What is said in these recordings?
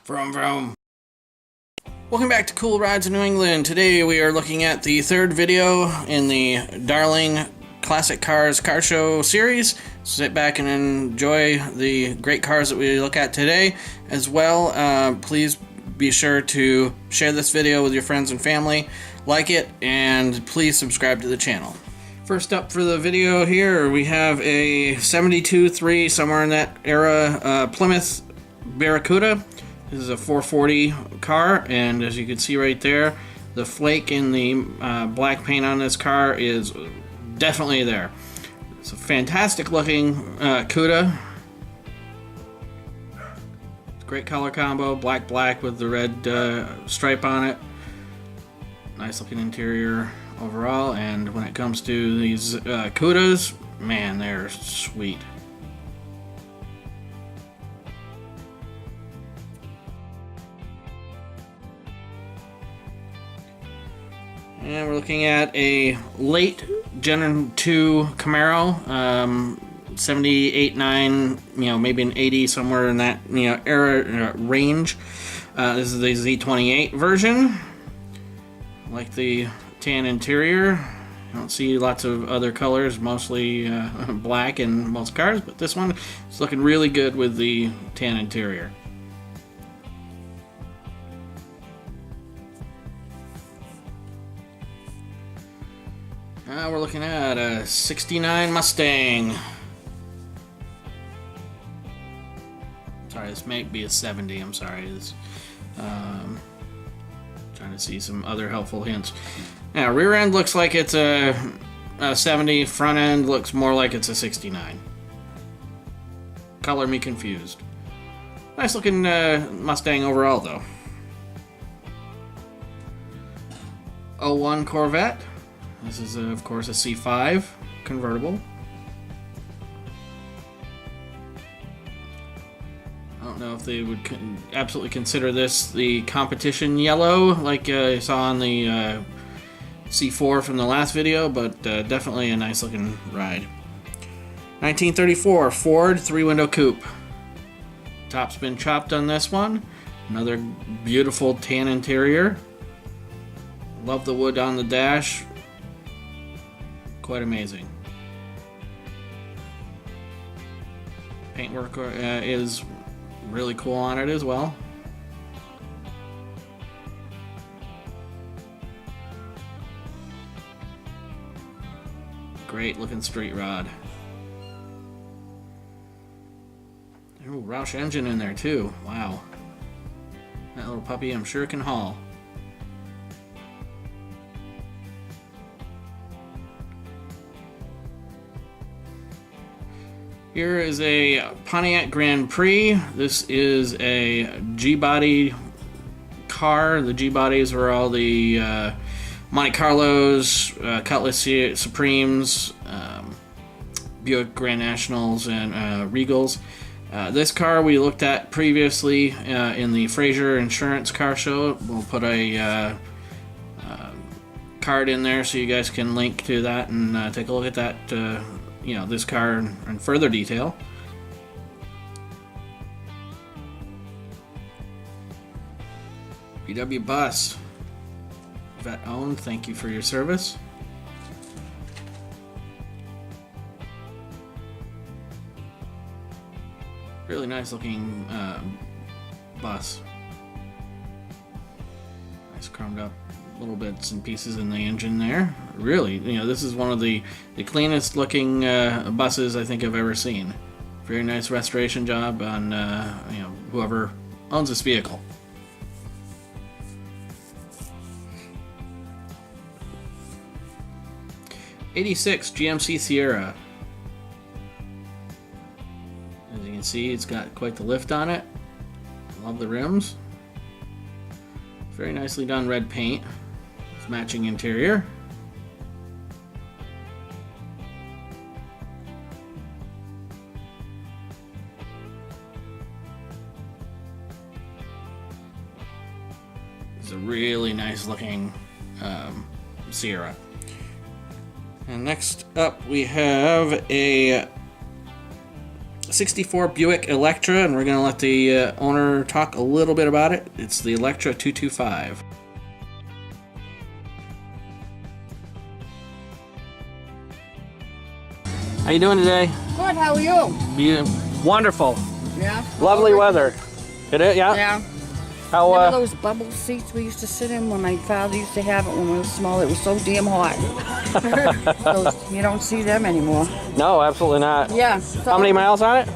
Vroom vroom. Welcome back to Cool Rides in New England. Today we are looking at the third video in the Darling Classic Cars Car Show series. Sit back and enjoy the great cars that we look at today. As well, please be sure to share this video with your friends and family, like it, and please subscribe to the channel. First up for the video here, we have a 72-3, somewhere in that era, Plymouth Barracuda. This is a 440 car, and as you can see right there, the flake in the black paint on this car is definitely there. It's a fantastic looking Cuda. Great color combo, black with the red stripe on it. Nice looking interior overall, and when it comes to these Cudas, man, they're sweet. And we're looking at a late Gen 2 Camaro, 78, 9, maybe an 80, somewhere in that era range. This is the Z28 version. I like the tan interior. I don't see lots of other colors, mostly black in most cars, but this one is looking really good with the tan interior. Now we're looking at a 69 Mustang. Sorry, this may be a 70, I'm sorry. Trying to see some other helpful hints. Now, rear end looks like it's a 70, front end looks more like it's a 69. Color me confused. Nice looking Mustang overall, though. 01 Corvette. This is, of course, a C5 convertible. I don't know if they would absolutely consider this the competition yellow like I saw on the C4 from the last video, but definitely a nice looking ride. 1934 Ford 3-window coupe. Top's been chopped on this one. Another beautiful tan interior. Love the wood on the dash. Quite amazing. Paintwork is really cool on it as well. Great looking straight rod. Ooh, Roush engine in there too. Wow. That little puppy I'm sure can haul. Here is a Pontiac Grand Prix. This is a G-body car. The G-bodies were all the Monte Carlos, Cutlass Supremes, Buick Grand Nationals, and Regals. This car we looked at previously in the Fraser Insurance Car Show. We'll put a card in there so you guys can link to that and take a look at that. This car in further detail. VW bus. Vet owned, thank you for your service. Really nice looking bus. Nice chromed up little bits and pieces in the engine there. Really, this is one of the cleanest looking buses I think I've ever seen. Very nice restoration job on whoever owns this vehicle. '86 GMC Sierra. As you can see, it's got quite the lift on it. Love the rims. Very nicely done red paint. Matching interior. It's a really nice looking Sierra. And next up we have a '64 Buick Electra, and we're going to let the owner talk a little bit about it. It's the Electra 225. How you doing today? Good, how are you? Wonderful. Yeah. Lovely weather. It is, yeah? Yeah. How, Remember those bubble seats we used to sit in when my father used to have it when we were small? It was so damn hot. You don't see them anymore. No, absolutely not. Yeah. So, How many miles on it?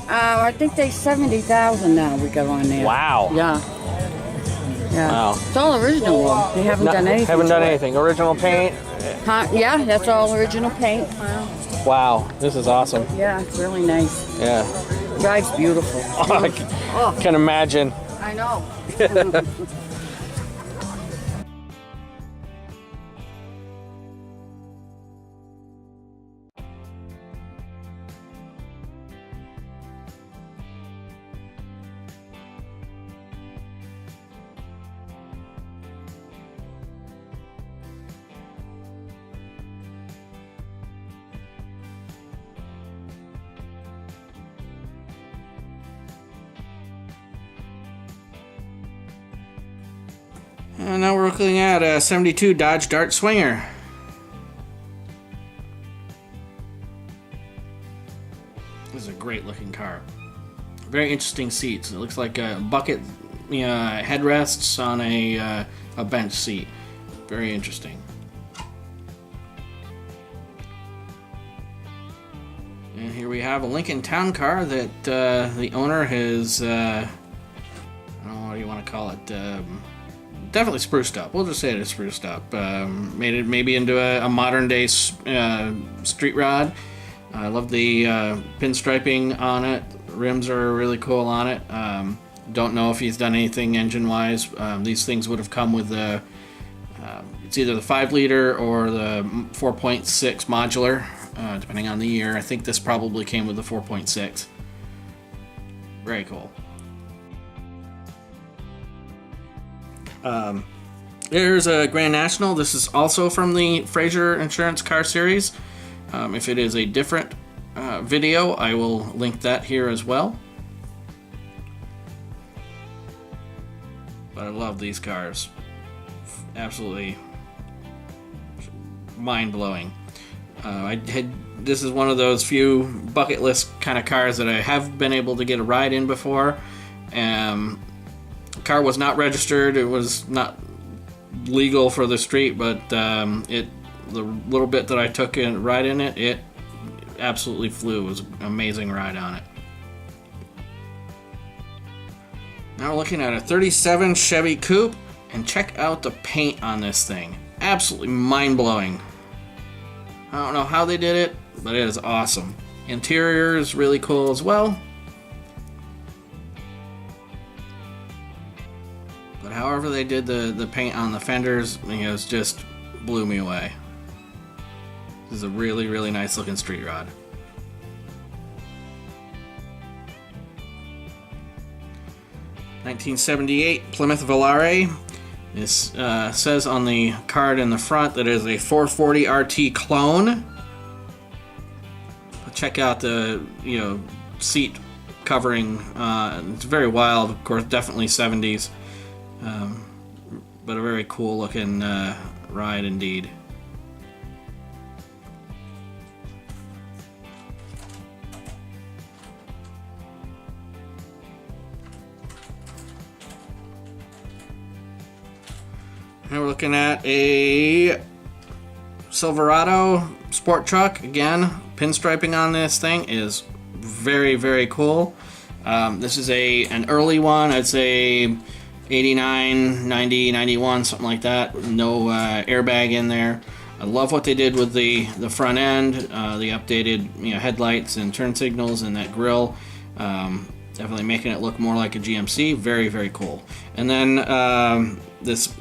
I think they 70,000 now we got on there. Wow. Yeah. Yeah. Wow. It's all original though. They haven't done anything. Haven't done anything. Original paint? Huh? Yeah, that's all original paint. Wow, this is awesome. Yeah, it's really nice. Yeah. Drives beautiful. I can imagine. I know. And now we're looking at a '72 Dodge Dart Swinger. This is a great looking car. Very interesting seats. It looks like a bucket headrests on a bench seat. Very interesting. And here we have a Lincoln Town Car that the owner has, I don't know what you want to call it, definitely spruced up. We'll just say it is spruced up. Made it maybe into a modern day street rod. I love the pinstriping on it. Rims are really cool on it. Don't know if he's done anything engine wise. These things would have come with the it's either the 5-liter or the 4.6 modular, depending on the year. I think this probably came with the 4.6. Very cool. There's a Grand National. This is also from the Fraser Insurance Car Series. If it is a different video, I will link that here as well. But I love these cars. Absolutely mind-blowing. This is one of those few bucket list kind of cars that I have been able to get a ride in before. The car was not registered. It was not legal for the street, but the little bit that I took in ride in it, it absolutely flew. It was an amazing ride on it. Now we're looking at a 37 Chevy Coupe, and check out the paint on this thing. Absolutely mind-blowing. I don't know how they did it, but it is awesome. Interior is really cool as well. But however they did the paint on the fenders, it just blew me away. This is a really, really nice looking street rod. (1978) Plymouth Volare. This says on the card in the front that it is a 440 RT clone. But check out the seat covering. It's very wild, of course, definitely 70s. But a very cool looking ride indeed. Now we're looking at a Silverado sport truck. Again, pinstriping on this thing is very, very cool. This is an early one. I'd say 89, 90, 91, something like that. No airbag in there. I love what they did with the front end, the updated headlights and turn signals and that grille. Definitely making it look more like a GMC. Very, very cool. And then this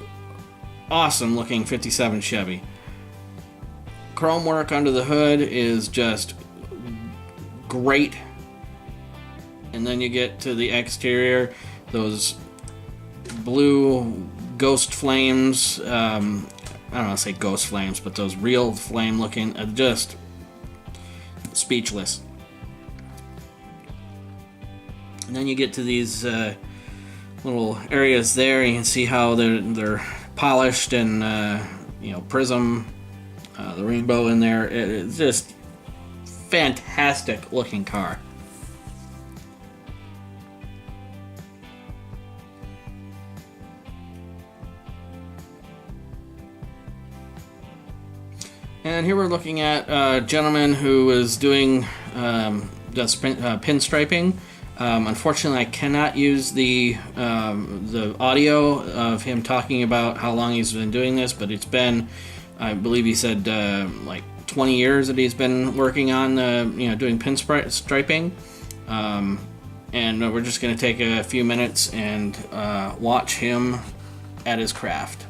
awesome looking 57 Chevy. Chrome work under the hood is just great. And then you get to the exterior, those blue ghost flames. I don't want to say ghost flames, but those real flame looking, just speechless. And then you get to these little areas there. You can see how they're polished and prism, the rainbow in there. It's just fantastic looking car. And here we're looking at a gentleman who is doing pinstriping. Unfortunately, I cannot use the audio of him talking about how long he's been doing this, but it's been, I believe he said, like 20 years that he's been working on doing pinstriping. And we're just going to take a few minutes and watch him at his craft.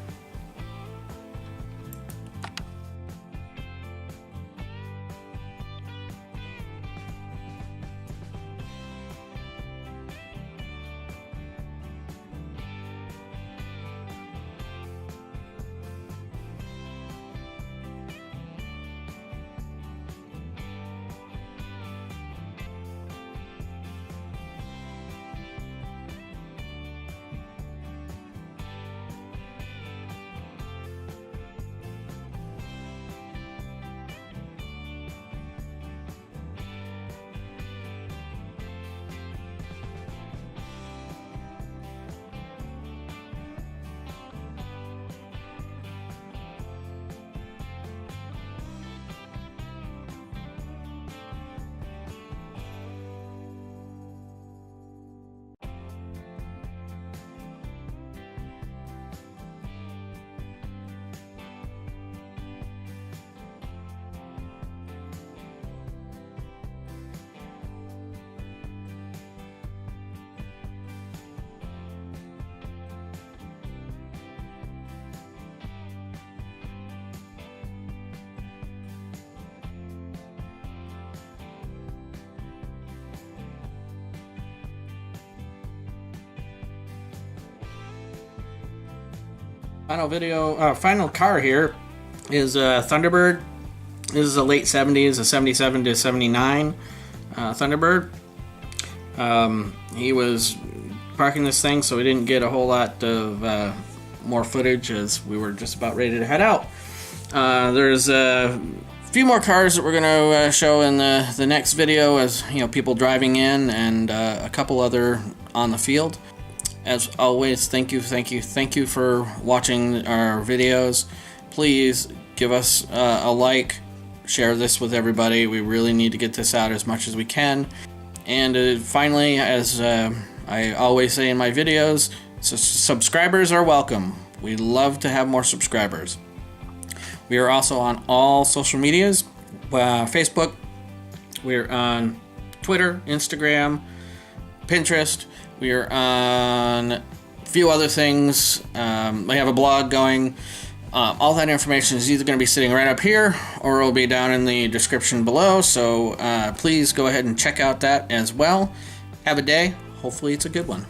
Final car here is Thunderbird. This is a late 70s, a 77 to 79 Thunderbird. He was parking this thing, so we didn't get a whole lot of more footage as we were just about ready to head out. There's a few more cars that we're going to show in the next video, as people driving in, and a couple other on the field. As always, thank you for watching our videos. Please give us a like, share this with everybody. We really need to get this out as much as we can. And finally, as I always say in my videos, subscribers are welcome. We'd love to have more subscribers. We are also on all social medias, Facebook. We're on Twitter, Instagram, Pinterest. We are on a few other things. We have a blog going. All that information is either going to be sitting right up here or it will be down in the description below. So please go ahead and check out that as well. Have a day. Hopefully it's a good one.